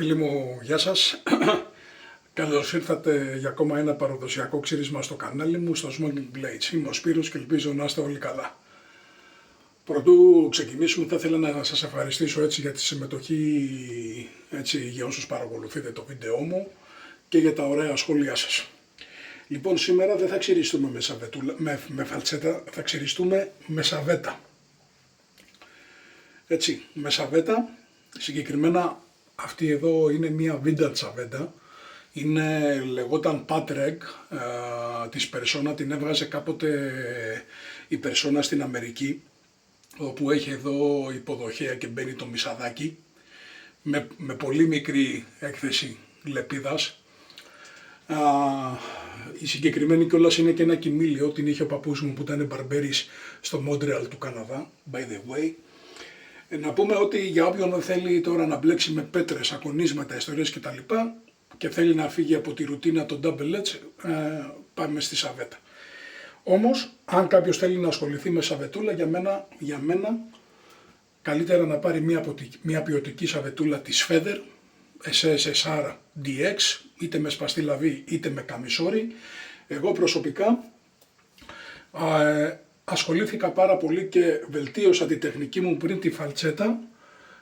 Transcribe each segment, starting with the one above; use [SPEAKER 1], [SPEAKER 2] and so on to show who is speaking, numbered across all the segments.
[SPEAKER 1] Φίλοι μου, γεια σας. Καλώς ήρθατε για ακόμα ένα παραδοσιακό ξύρισμα στο κανάλι μου, στο Smoking Blades. Είμαι ο Σπύρος και ελπίζω να είστε όλοι καλά. Πρωτού ξεκινήσουμε, θα ήθελα να σας ευχαριστήσω για τη συμμετοχή, για όσους παρακολουθείτε το βίντεό μου και για τα ωραία σχόλιά σας. Λοιπόν, σήμερα δεν θα ξυριστούμε με φαλτσέτα, θα ξυριστούμε με σαβέτα. Με σαβέτα, συγκεκριμένα αυτή εδώ είναι μια vintage σαβέτα. Λεγόταν Patrek της Persona, την έβγαζε κάποτε η Persona στην Αμερική, όπου έχει εδώ υποδοχέα και μπαίνει το μισαδάκι με πολύ μικρή έκθεση λεπίδας. Η συγκεκριμένη κιόλας είναι και ένα κοιμήλιο, την είχε ο παππούς μου που ήταν μπαρμπέρης στο Μόντρεαλ του Καναδά, by the way. Να πούμε ότι για όποιον δεν θέλει τώρα να μπλέξει με πέτρες, ακονίσματα, ιστορίες κτλ. Και θέλει να φύγει από τη ρουτίνα των double edge, πάμε στη σαβέτα. Όμως, αν κάποιος θέλει να ασχοληθεί με σαβετούλα, για μένα καλύτερα να πάρει μια ποιοτική σαβετούλα της Feather, SSR DX, είτε με σπαστή λαβή είτε με καμισόρι. Εγώ προσωπικά ασχολήθηκα πάρα πολύ και βελτίωσα τη τεχνική μου πριν τη φαλτσέτα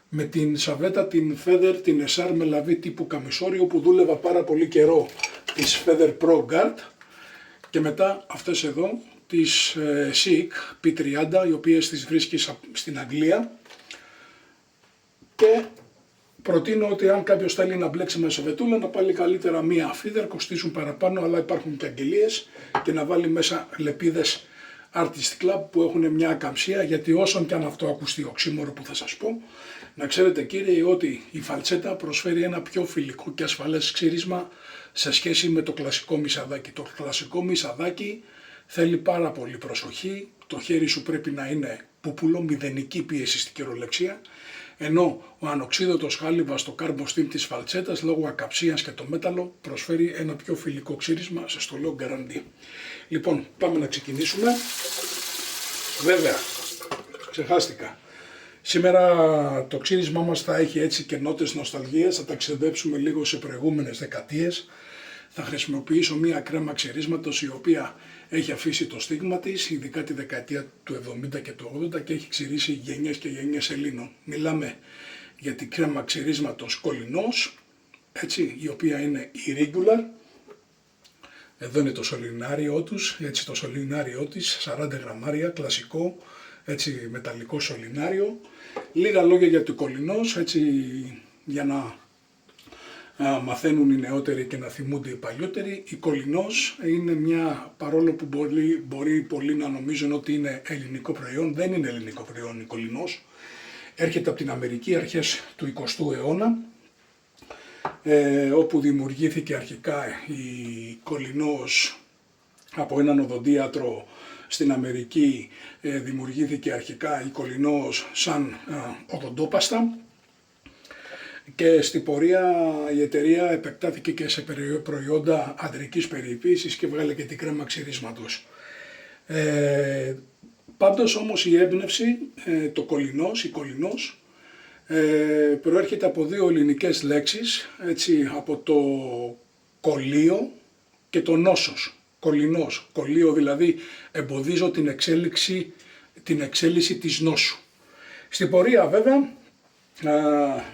[SPEAKER 1] με την σαβέτα, την Feather, την SR με λαβή τύπου καμισόρι, όπου δούλευα πάρα πολύ καιρό της Feather Pro Guard και μετά αυτές εδώ της Chic P30, οι οποίες τις βρίσκεις στην Αγγλία. Και προτείνω ότι αν κάποιος θέλει να μπλέξει με σαβετούλα, να πάλι καλύτερα μία Feather, κοστίζουν παραπάνω αλλά υπάρχουν και αγγελίες, και να βάλει μέσα λεπίδες Artist Club που έχουν μια ακαμψία, γιατί όσον και αν αυτό ακουστεί οξύμορο που θα σας πω, να ξέρετε κύριοι ότι η φαλτσέτα προσφέρει ένα πιο φιλικό και ασφαλές ξύρισμα σε σχέση με το κλασικό μισαδάκι. Το κλασικό μισαδάκι θέλει πάρα πολύ προσοχή, το χέρι σου πρέπει να είναι πούπουλο, μηδενική πίεση στην κυρολεξία, ενώ ο ανοξίδωτος χάλιβας στο Carbon Steel της φαλτσέτας λόγω ακαψίας και το μέταλλο προσφέρει ένα πιο φιλικό ξύρισμα, σας το λέω guarantee. Λοιπόν, πάμε να ξεκινήσουμε. Βέβαια, ξεχάστηκα. Σήμερα το ξύρισμά μας θα έχει και νότες νοσταλγίας, θα ταξιδέψουμε λίγο σε προηγούμενες δεκαετίες. Θα χρησιμοποιήσω μία κρέμα ξυρίσματος η οποία έχει αφήσει το στίγμα της, ειδικά τη δεκαετία του 70 και του 80, και έχει ξυρίσει γενιές και γενιές Ελλήνων. Μιλάμε για την κρέμα ξυρίσματος Κολινός, η οποία είναι irregular. Εδώ είναι το σωληνάριό τους, το σωληνάριό της, 40 γραμμάρια, κλασικό, μεταλλικό σωληνάριο. Λίγα λόγια για το Κολινός, για να μαθαίνουν οι νεότεροι και να θυμούνται οι παλιότεροι. Η Κολινός είναι μια, παρόλο που μπορεί πολλοί να νομίζουν ότι είναι ελληνικό προϊόν, δεν είναι ελληνικό προϊόν η Κολινός. Έρχεται από την Αμερική αρχές του 20ου αιώνα, όπου δημιουργήθηκε αρχικά η Κολινός από έναν οδοντίατρο στην Αμερική. Δημιουργήθηκε αρχικά η Κολινός σαν οδοντόπαστα, και στην πορεία η εταιρεία επεκτάθηκε και σε προϊόντα αντρικής περιποίησης και βγάλε και την κρέμα ξυρίσματος. Πάντως όμως η έμπνευση, η Κολινός, προέρχεται από δύο ελληνικές λέξεις, από το κολλείο και το νόσος. Κολινός, κολλείο δηλαδή εμποδίζω την εξέλιξη της νόσου. Στην πορεία βέβαια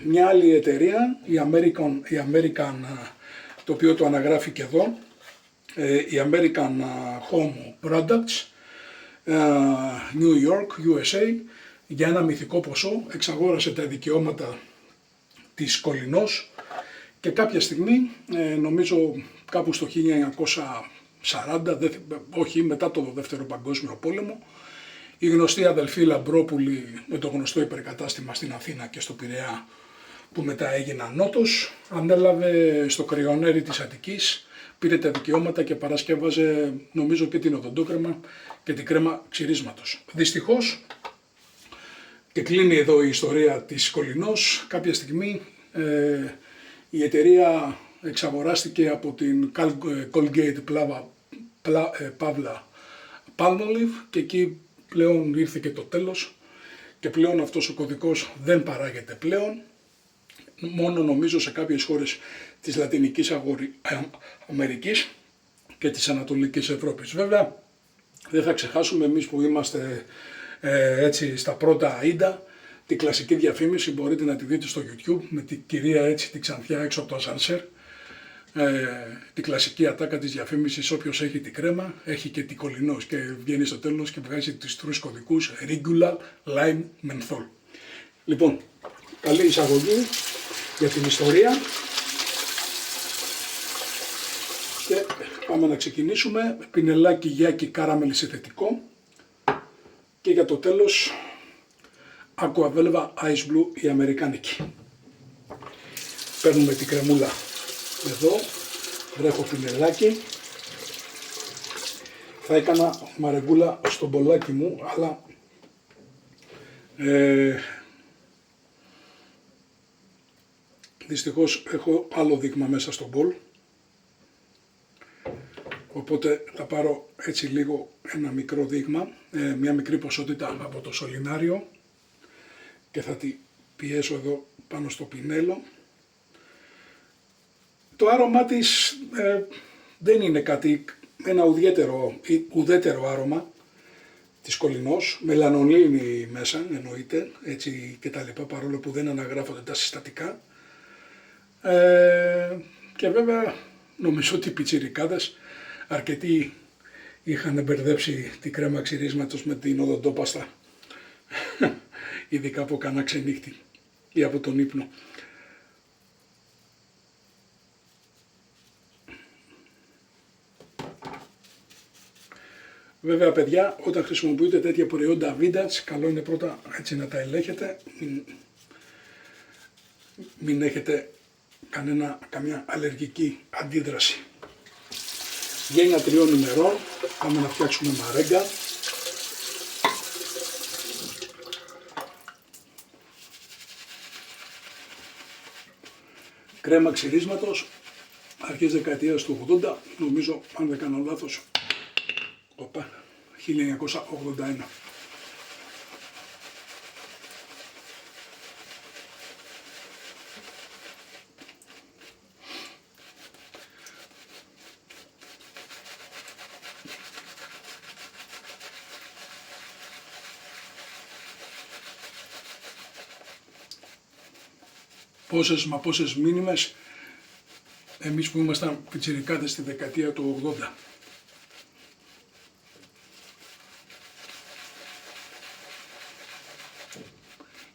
[SPEAKER 1] μια άλλη εταιρεία, η American, το οποίο το αναγράφει και εδώ, η American Home Products, New York, USA, για ένα μυθικό ποσό εξαγόρασε τα δικαιώματα της Κολινός και κάποια στιγμή, νομίζω κάπου στο 1940, όχι μετά το Δεύτερο Παγκόσμιο Πόλεμο, η γνωστή αδελφή Λαμπρόπουλη με το γνωστό υπερκατάστημα στην Αθήνα και στο Πειραιά, που μετά έγινε Νότος, ανέλαβε στο κρυονέρι της Αττικής, πήρε τα δικαιώματα και παρασκεύαζε νομίζω και την οδοντόκρεμα και την κρέμα ξυρίσματος. Δυστυχώς, και κλείνει εδώ η ιστορία της Κολινός, κάποια στιγμή η εταιρεία εξαγοράστηκε από την Colgate Παύλα Palmolive, και εκεί πλέον ήρθε και το τέλος και πλέον αυτός ο κωδικός δεν παράγεται πλέον. μόνο νομίζω σε κάποιες χώρες της Λατινικής Αμερικής και της Ανατολικής Ευρώπης. Βέβαια, δεν θα ξεχάσουμε εμείς που είμαστε έτσι στα πρώτα ίντα, τη κλασική διαφήμιση μπορείτε να τη δείτε στο YouTube με την κυρία έτσι τη Ξανθιά έξω από το ασανσέρ. Τη κλασική ατάκα της διαφήμισης, όποιος έχει την κρέμα έχει και την κολληνός και βγαίνει στο τέλος και βγάζει τους τρεις κωδικούς Regular, Lime, Menthol. Λοιπόν, καλή εισαγωγή για την ιστορία και πάμε να ξεκινήσουμε. Πινελάκι, γιάκι, κάραμελ συνθετικό και για το τέλος Aqua Velva Ice Blue η αμερικάνικη. Παίρνουμε την κρεμούλα εδώ, βρέχω πινελάκι. Θα έκανα μαρεγκούλα στο μπολάκι μου, αλλά δυστυχώς έχω άλλο δείγμα μέσα στο μπολ. Οπότε θα πάρω έτσι λίγο ένα μικρό δείγμα, μια μικρή ποσότητα από το σωληνάριο και θα τη πιέσω εδώ πάνω στο πινέλο. Το άρωμά της δεν είναι κάτι, ένα ουδέτερο άρωμα της κολληνός, μελανολίνη μέσα εννοείται, έτσι και τα λοιπά, παρόλο που δεν αναγράφονται τα συστατικά. Και βέβαια νομίζω ότι οι πιτσιρικάδες αρκετοί είχαν μπερδέψει τη κρέμα ξυρίσματος με την οδοντόπαστα, ειδικά από κανένα ξενύχτη ή από τον ύπνο. Βέβαια παιδιά, όταν χρησιμοποιείτε τέτοια προϊόντα vintage, καλό είναι πρώτα έτσι να τα ελέγχετε, μην έχετε καμιά αλλεργική αντίδραση. Γένεια 3 ημερών, πάμε να φτιάξουμε μαρέγκα. Κρέμα ξυρίσματος, αρχές δεκαετίας του 80, νομίζω αν δεν κάνω λάθος, 1981. Πόσες μήνυμες εμείς που ήμασταν πιτσιρικάδες στη δεκαετία του 80.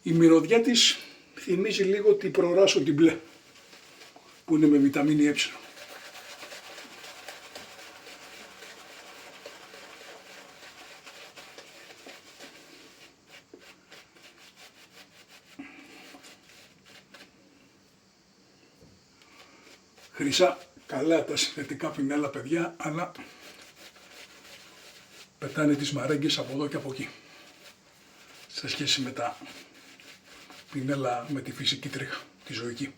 [SPEAKER 1] Η μυρωδιά της θυμίζει λίγο την προράσο την μπλε που είναι με βιταμίνη Ε. Χρυσά καλά τα συνθετικά πινέλα παιδιά, αλλά πετάνε τις μαρέγγες από εδώ και από εκεί σε σχέση με τα πινέλα με τη φυσική τρίχα, τη ζωική.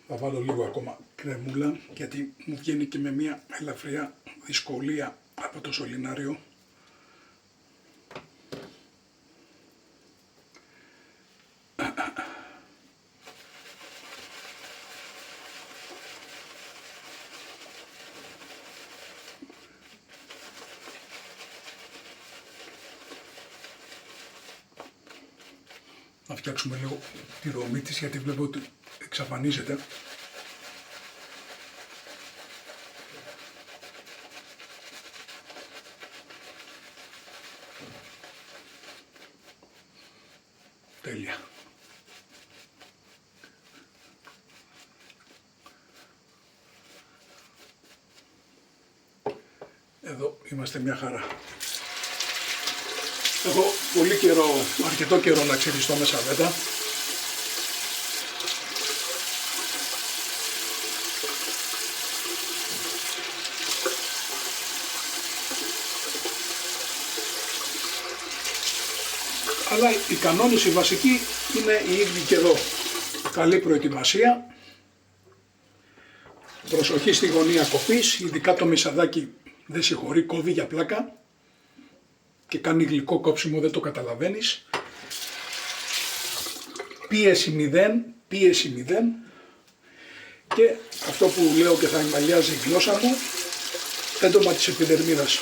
[SPEAKER 1] Θα βάλω λίγο ακόμα κρεμούλα γιατί μου βγαίνει και με μια ελαφριά δυσκολία από το σωληνάριο. Να φτιάξουμε λίγο τη ρομή της γιατί βλέπω ότι εξαφανίζεται. Τέλεια. Εδώ είμαστε μια χαρά. Έχω αρκετό καιρό να ξυριστώ με σαβέτα. Αλλά οι κανόνες οι βασικοί είναι οι ίδιοι και εδώ. Καλή προετοιμασία, προσοχή στη γωνία κοπής, ειδικά το μισαδάκι δεν συγχωρεί, κόβει για πλάκα και κάνει γλυκό κόψιμο, δεν το καταλαβαίνεις. Πίεση 0, πίεση 0 και αυτό που λέω και θα εμβαλιάζει η γλώσσα μου, έντομα της επιδερμίδας.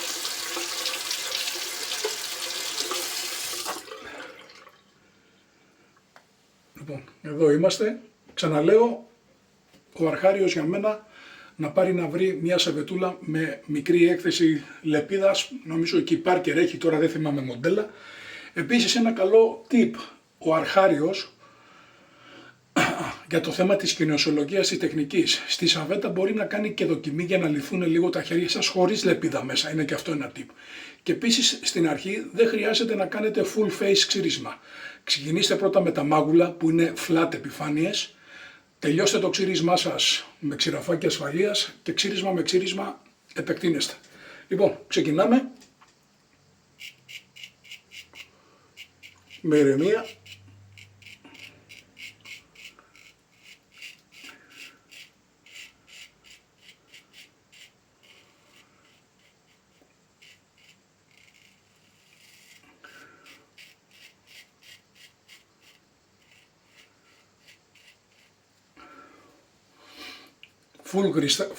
[SPEAKER 1] Λοιπόν, εδώ είμαστε. Ξαναλέω, ο αρχάριος για μένα να πάρει να βρει μια σερβετούλα με μικρή έκθεση λεπίδας, νομίζω εκεί Πάρκερ έχει, τώρα δεν θυμάμαι μοντέλα. Επίσης ένα καλό tip, ο αρχάριος για το θέμα της κοινωσιολογίας της τεχνικής. Στη σαβέτα μπορεί να κάνει και δοκιμή για να λυθούν λίγο τα χέρια σας χωρίς λεπίδα μέσα, είναι και αυτό ένα tip. Και επίσης στην αρχή δεν χρειάζεται να κάνετε full face ξύρισμα. Ξεκινήστε πρώτα με τα μάγουλα που είναι flat επιφάνειες, τελειώστε το ξύρισμά σας με ξηραφάκι ασφαλείας και ξύρισμα με ξύρισμα επεκτείνεστε. Λοιπόν, ξεκινάμε με ηρεμία.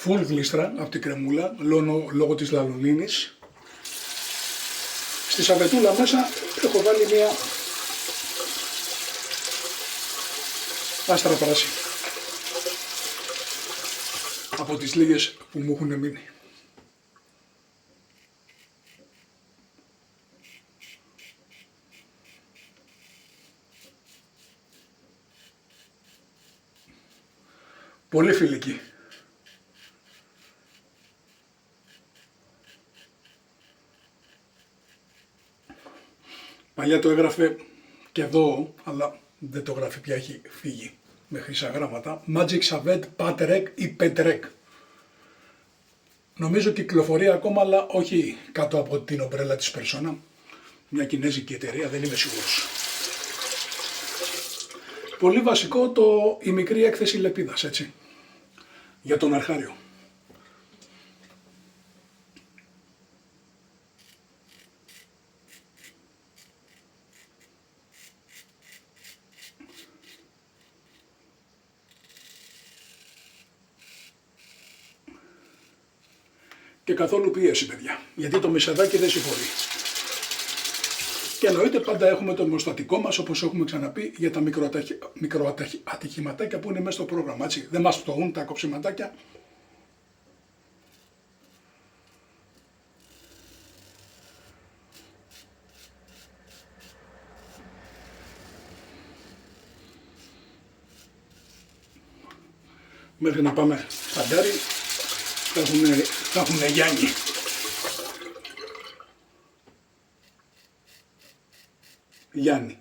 [SPEAKER 1] Full γλίστρα από την κρεμούλα, λόγω της λαλολίνης. Στη σαβετούλα μέσα έχω βάλει μια άστρα πράσι από τις λίγες που μου έχουν μείνει. Πολύ φιλική. Παλιά το έγραφε και εδώ, αλλά δεν το γράφει πια, έχει φύγει με χρυσά γράμματα. Magic Saved Patrek ή Petrek. Νομίζω κυκλοφορεί ακόμα, αλλά όχι κάτω από την ομπρέλα της Persona. Μια κινέζικη εταιρεία, δεν είμαι σίγουρος. Πολύ βασικό η μικρή έκθεση λεπίδας, έτσι, για τον αρχάριο. Και καθόλου πίεση, παιδιά, γιατί το μεσαδάκι δεν συγχωρεί. Και εννοείται πάντα έχουμε το αιμοστατικό μας, όπως έχουμε ξαναπεί, για τα μικροατυχηματάκια που είναι μέσα στο πρόγραμμα, έτσι. Δεν μας πτωούν τα κοψιματάκια. Μέχρι να πάμε φαντάρι, θα έχουν Γιάννη. Γιάννη.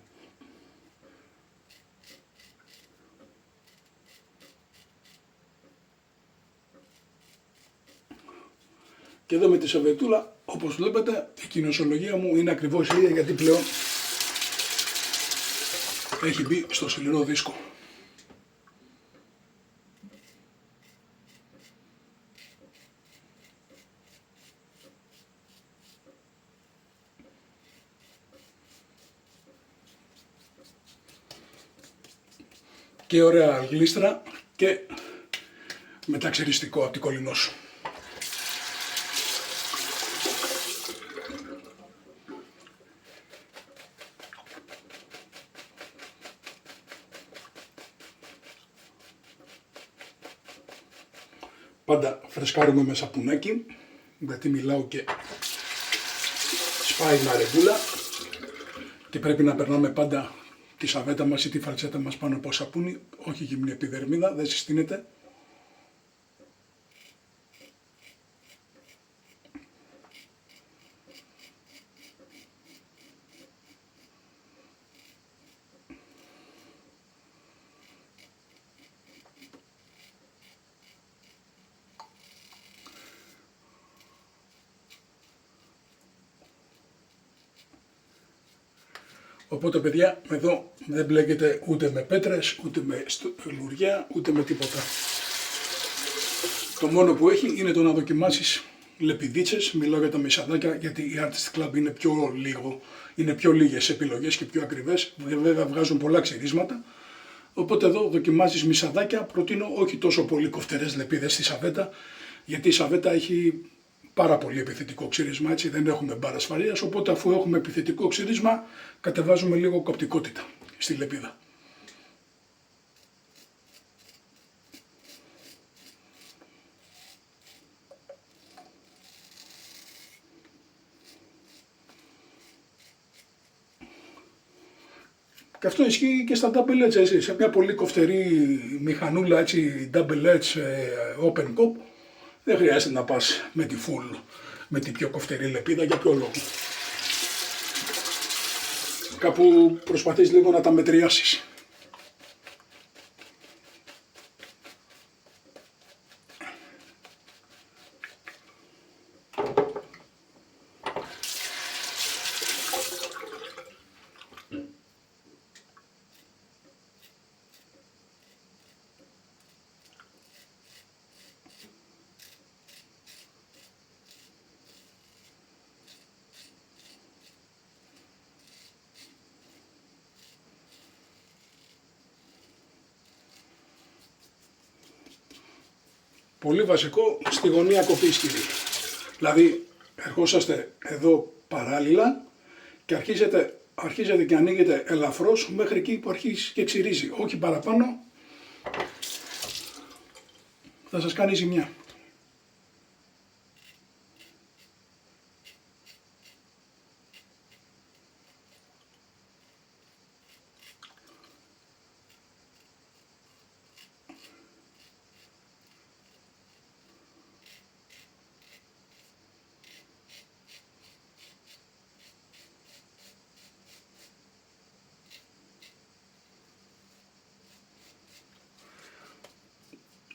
[SPEAKER 1] Και εδώ με τη σαβετούλα, όπως βλέπετε, η κοινωσιολογία μου είναι ακριβώς η ίδια, γιατί πλέον έχει μπει στο σκληρό δίσκο. Και ωραία γλίστρα και μεταξεριστικό από την Κολυνός. Πάντα φρεσκάρουμε με σαπουνάκι, γιατί μιλάω και σπάει η μαρεβούλα και πρέπει να περνάμε πάντα τη σαβέτα μας ή τη φαρτσέτα μας πάνω από σαπούνι, όχι γυμνή επιδερμίδα, δεν συστήνεται. Οπότε παιδιά, εδώ δεν μπλέκεται ούτε με πέτρες, ούτε με λουριά, ούτε με τίποτα. Το μόνο που έχει είναι το να δοκιμάσεις λεπιδίτσες, μιλάω για τα μισαδάκια γιατί η Artist Club είναι πιο λίγες επιλογές και πιο ακριβές, βέβαια βγάζουν πολλά ξυρίσματα. Οπότε εδώ δοκιμάζεις μισαδάκια, προτείνω όχι τόσο πολύ κοφτερές λεπίδες στη σαβέτα, γιατί η σαβέτα έχει πάρα πολύ επιθετικό ξύρισμα, έτσι δεν έχουμε μπάρα ασφαλείας, οπότε αφού έχουμε επιθετικό ξύρισμα κατεβάζουμε λίγο κοπτικότητα στη λεπίδα. Και αυτό ισχύει και στα double edge, έτσι. Σε μια πολύ κοφτερή μηχανούλα, έτσι, double edge open cop, δεν χρειάζεται να πας με τη full, με την πιο κοφτερή λεπίδα. Για ποιο λόγο? Κάπου προσπαθείς λίγο να τα μετριάσεις. Πολύ βασικό στη γωνία κοπής, κύριε. Δηλαδή ερχόσαστε εδώ παράλληλα και αρχίζετε και ανοίγετε ελαφρώς μέχρι εκεί που αρχίζει και ξυρίζει. Όχι παραπάνω, θα σας κάνει ζημιά.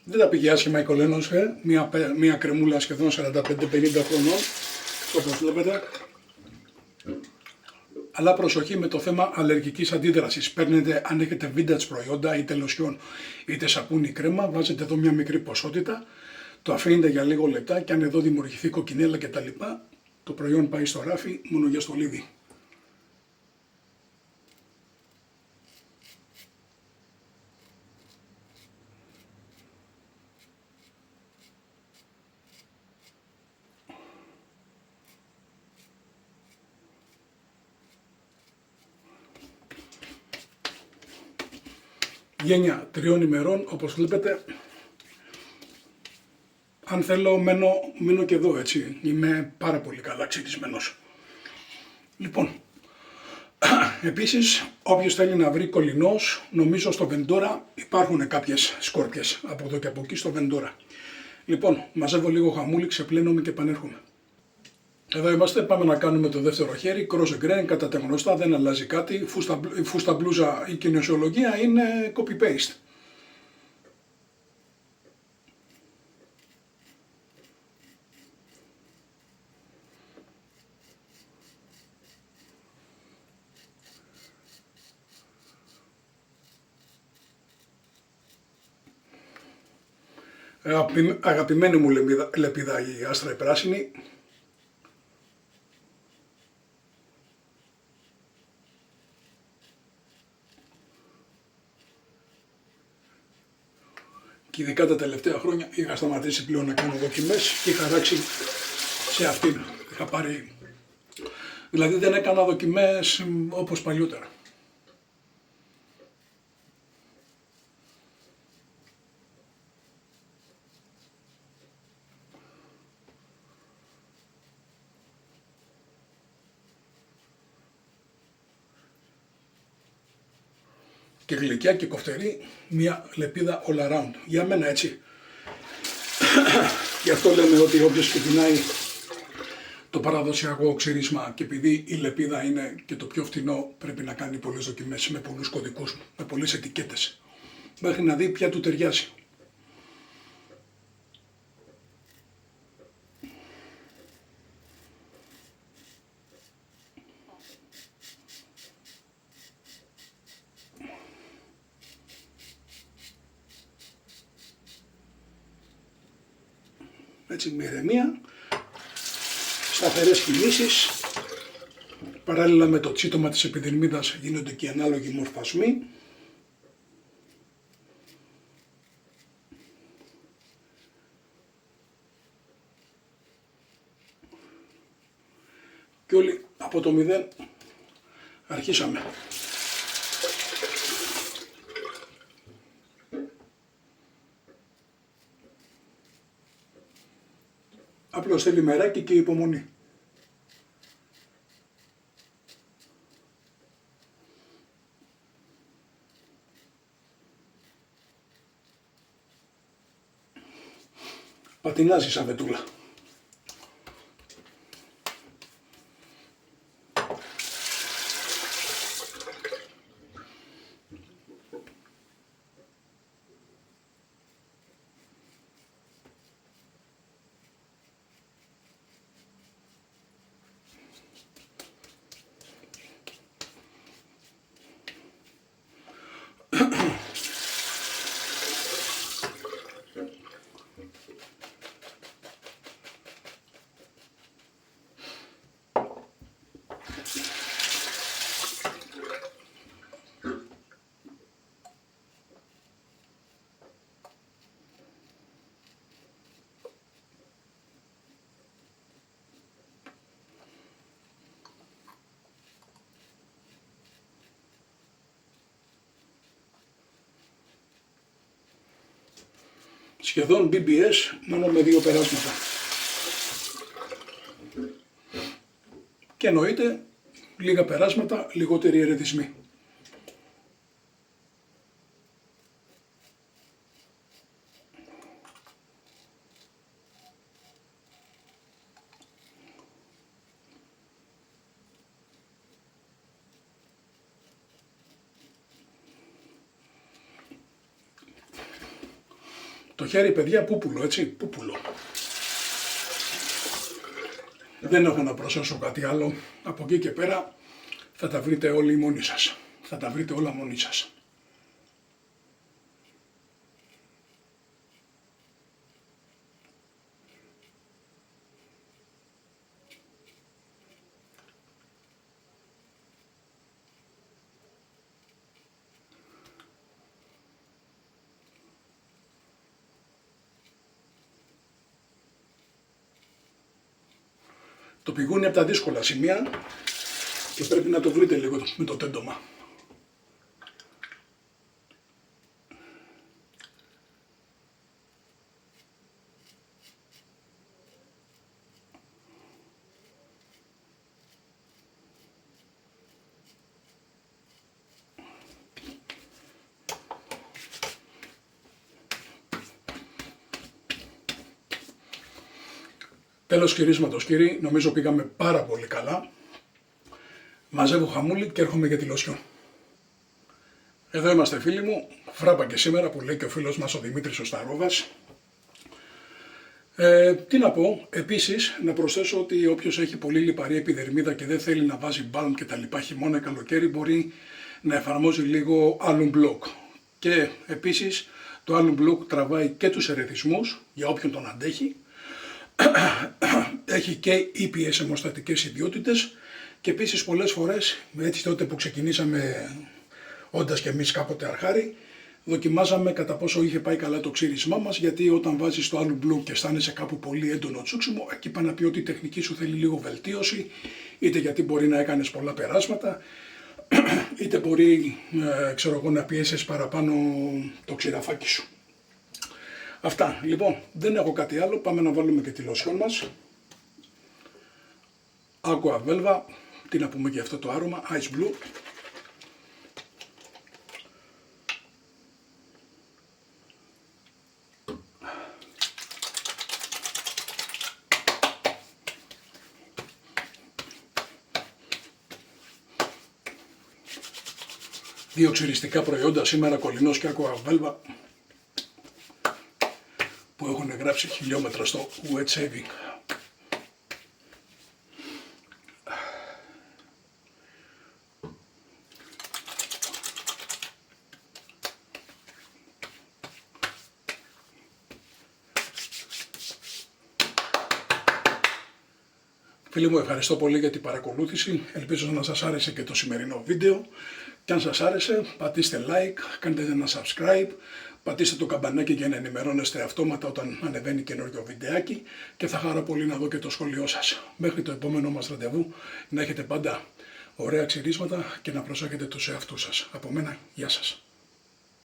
[SPEAKER 1] Δεν τα πήγε άσχημα η Κολένος, μια κρεμούλα σχεδόν 45-50 χρονών, όπως βλέπετε. Αλλά προσοχή με το θέμα αλλεργικής αντίδρασης. Παίρνετε, αν έχετε vintage προϊόντα, είτε λοσιόν είτε σαπούνι κρέμα, βάζετε εδώ μια μικρή ποσότητα, το αφήνετε για λίγο λεπτά και αν εδώ δημιουργηθεί κοκκινέλα κτλ. Το προϊόν πάει στο ράφι μόνο για στολίδι. Γένεια 3 ημερών, όπως βλέπετε. Αν θέλω μείνω και εδώ, έτσι. Είμαι πάρα πολύ καλά ξυρισμένος. Λοιπόν, επίσης όποιος θέλει να βρει κολληνός, νομίζω στο Βεντόρα υπάρχουν κάποιες σκόρπιες από εδώ και από εκεί στο Βεντόρα. Λοιπόν, μαζεύω λίγο χαμούλι, ξεπλένομαι και επανέρχομαι. Εδώ είμαστε, πάμε να κάνουμε το δεύτερο χέρι, cross grain, κατά τα γνωστά, δεν αλλάζει κάτι, φούστα μπλούζα η κινησιολογία είναι copy-paste. Αγαπημένη μου λεπίδα η άστρα η πράσινη. Και ειδικά τα τελευταία χρόνια είχα σταματήσει πλέον να κάνω δοκιμές και είχα ράξει σε αυτήν. Είχα πάρει... Δηλαδή δεν έκανα δοκιμές όπως παλιότερα. Και γλυκιά και κοφτερή, μια λεπίδα all around. Για μένα έτσι. Γι' αυτό λέμε ότι όποιος ξεκινάει το παραδοσιακό ξύρισμα και επειδή η λεπίδα είναι και το πιο φτηνό, πρέπει να κάνει πολλές δοκιμές με πολλούς κωδικούς, με πολλές ετικέτες, μέχρι να δει ποια του ταιριάζει. Έτσι με ηρεμία σταθερές κινήσεις. Παράλληλα με το τσίτωμα της επιδερμίδας γίνονται και ανάλογοι μορφασμοί. Και όλοι από το 0 αρχίσαμε. Απλώς θέλει μεράκι και υπομονή. Πατινάζει σαν βετούλα. Σχεδόν BBS μόνο με 2 περάσματα. Και εννοείται λίγα περάσματα, λιγότεροι ερεθισμοί. Το χέρι, παιδιά, πούπουλο, έτσι, πούπουλο. Δεν έχω να προσθέσω κάτι άλλο. Από εκεί και πέρα θα τα βρείτε όλοι μόνοι σας. Θα τα βρείτε όλα μόνοι σας. Το πηγούνι από τα δύσκολα σημεία και πρέπει να το βρείτε λίγο με το τέντομα. Τέλος χειρίσματος, κύριοι, νομίζω πήγαμε πάρα πολύ καλά. Μαζεύω χαμούλι και έρχομαι για τη λοσιό. Εδώ είμαστε, φίλοι μου, φράπα και σήμερα που λέει και ο φίλος μας ο Δημήτρης ο Σταρόβας. Τι να πω, επίσης να προσθέσω ότι όποιος έχει πολύ λιπαρή επιδερμίδα και δεν θέλει να βάζει μπάλμ και τα λοιπά χειμώνα καλοκαίρι μπορεί να εφαρμόζει λίγο Alum Block. Και επίσης το Alum Block τραβάει και τους ερεθισμούς για όποιον τον αντέχει. Έχει και ήπιες αιμοστατικές ιδιότητες και επίσης πολλές φορές, έτσι τότε που ξεκινήσαμε όντας και εμείς κάποτε αρχάρι, δοκιμάζαμε κατά πόσο είχε πάει καλά το ξύρισμά μας, γιατί όταν βάζεις το Alum Block και αισθάνεσαι κάπου πολύ έντονο τσούξιμο, εκεί πάει να πει ότι η τεχνική σου θέλει λίγο βελτίωση, είτε γιατί μπορεί να έκανες πολλά περάσματα, είτε μπορεί να πιέσεις παραπάνω το ξηραφάκι σου. Αυτά. Λοιπόν, δεν έχω κάτι άλλο. Πάμε να βάλουμε και τη λοσιόν μας. Aqua Velva. Τι να πούμε για αυτό το άρωμα. Ice Blue. Δύο ξυριστικά προϊόντα σήμερα, κολληνός και Aqua Velva, που έχουν γράψει χιλιόμετρα στο Wet Saving. Φίλοι μου, ευχαριστώ πολύ για την παρακολούθηση. Ελπίζω να σας άρεσε και το σημερινό βίντεο. Και αν σας άρεσε, πατήστε like, κάντε ένα subscribe, πατήστε το καμπανάκι για να ενημερώνεστε αυτόματα όταν ανεβαίνει καινούριο βιντεάκι και θα χαρώ πολύ να δω και το σχόλιο σας. Μέχρι το επόμενο μας ραντεβού, να έχετε πάντα ωραία ξυρίσματα και να προσέχετε τους εαυτούς σας. Από μένα, γεια σας.